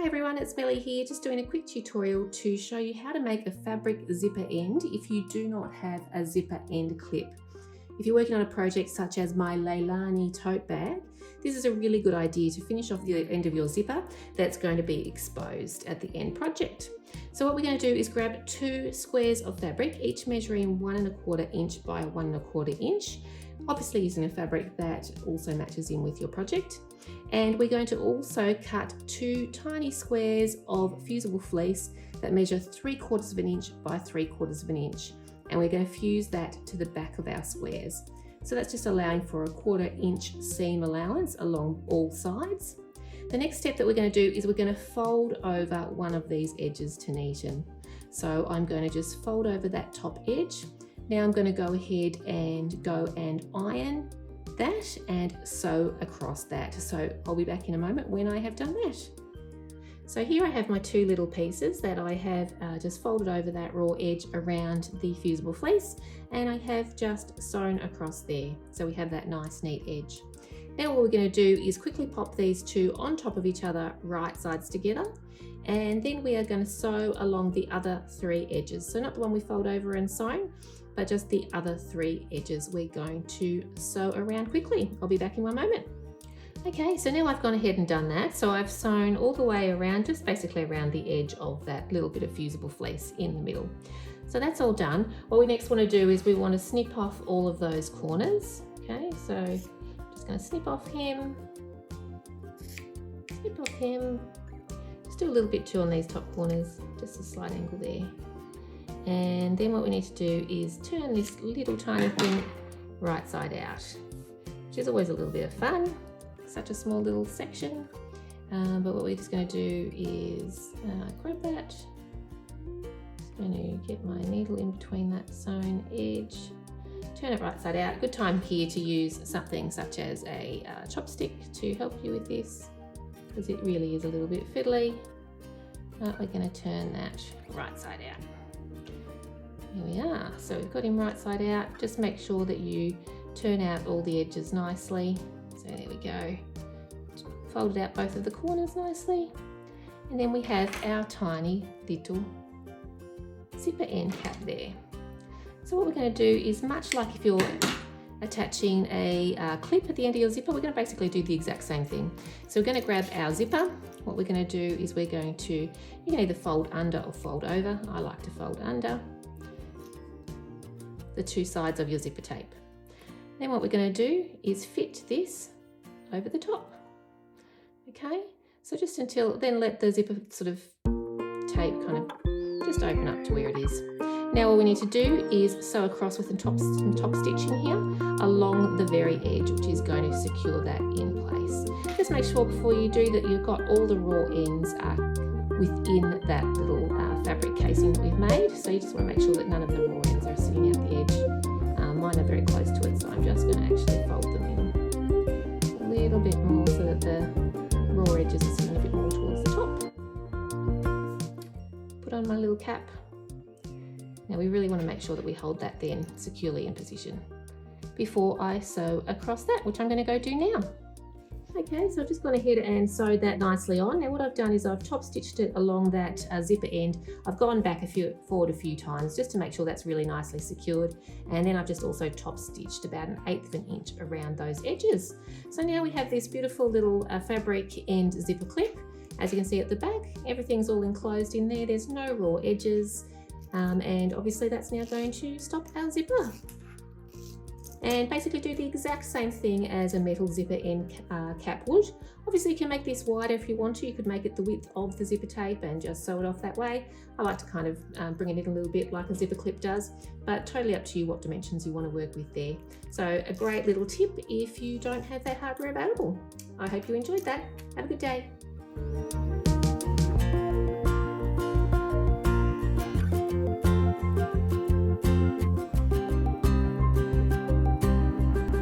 Hi everyone, it's Melly here, just doing a quick tutorial to show you how to make a fabric zipper end if you do not have a zipper end clip. If you're working on a project such as my Leilani tote bag, this is a really good idea to finish off the end of your zipper that's going to be exposed at the end project. So what we're going to do is grab 2 squares of fabric, each measuring 1 1/4 inch by 1 1/4 inch, obviously using a fabric that also matches in with your project. And we're going to also cut 2 tiny squares of fusible fleece that measure 3/4 of an inch by 3/4 of an inch. And we're going to fuse that to the back of our squares. So that's just allowing for a 1/4 inch seam allowance along all sides. The next step that we're going to do is we're going to fold over one of these edges to neaten. So I'm going to just fold over that top edge. Now I'm going to go ahead and iron that and sew across that. So I'll be back in a moment when I have done that. So here I have my 2 little pieces that I have just folded over that raw edge around the fusible fleece, and I have just sewn across there. So we have that nice neat edge. Now what we're going to do is quickly pop these 2 on top of each other, right sides together, and then we are going to sew along the other 3 edges. So not the one we fold over and sewn, but just the other 3 edges we're going to sew around quickly. I'll be back in one moment. Okay, so now I've gone ahead and done that. So I've sewn all the way around, just basically around the edge of that little bit of fusible fleece in the middle. So that's all done. What we next want to do is we want to snip off all of those corners. Okay, so just going to snip off him, just do a little bit too on these top corners, just a slight angle there. And then what we need to do is turn this little tiny thing right side out, which is always a little bit of fun. Such a small little section. But what we're just going to do is grab that. Just going to get my needle in between that sewn edge, turn it right side out. Good time here to use something such as a chopstick to help you with this, because it really is a little bit fiddly. We're going to turn that right side out. Here we are. So we've got him right side out. Just make sure that you turn out all the edges nicely. So there we go. Folded out both of the corners nicely. And then we have our tiny little zipper end cap there. So what we're going to do is, much like if you're attaching a clip at the end of your zipper, we're going to basically do the exact same thing. So we're going to grab our zipper. What we're going to do is we're going to, you can either fold under or fold over. I like to fold under the 2 sides of your zipper tape. Then what we're going to do is fit this over the top. Okay, so just until then, let the zipper sort of tape kind of just open up to where it is. Now all we need to do is sew across with some top stitching here along the very edge, which is going to secure that in place. Just make sure before you do that you've got all the raw ends within that little fabric casing that we've made. So you just want to make sure that none of the raw ends are sitting out the edge. Mine are very close to it, so I'm just going to actually fold them in a little bit more so that the raw edges are sitting a bit more towards the top. Put on my little cap. Now we really want to make sure that we hold that then securely in position before I sew across that, which I'm going to go do now. Okay, so I've just gone ahead and sewed that nicely on. Now what I've done is I've top stitched it along that zipper end. I've gone back forward a few times just to make sure that's really nicely secured. And then I've just also top stitched about 1/8 of an inch around those edges. So now we have this beautiful little fabric end zipper clip. As you can see at the back, everything's all enclosed in there. There's no raw edges. And obviously that's now going to stop our zipper. And basically do the exact same thing as a metal zipper end cap would. Obviously you can make this wider if you want to. You could make it the width of the zipper tape and just sew it off that way. I like to kind of bring it in a little bit like a zipper clip does, but totally up to you what dimensions you want to work with there. So a great little tip if you don't have that hardware available. I hope you enjoyed that. Have a good day.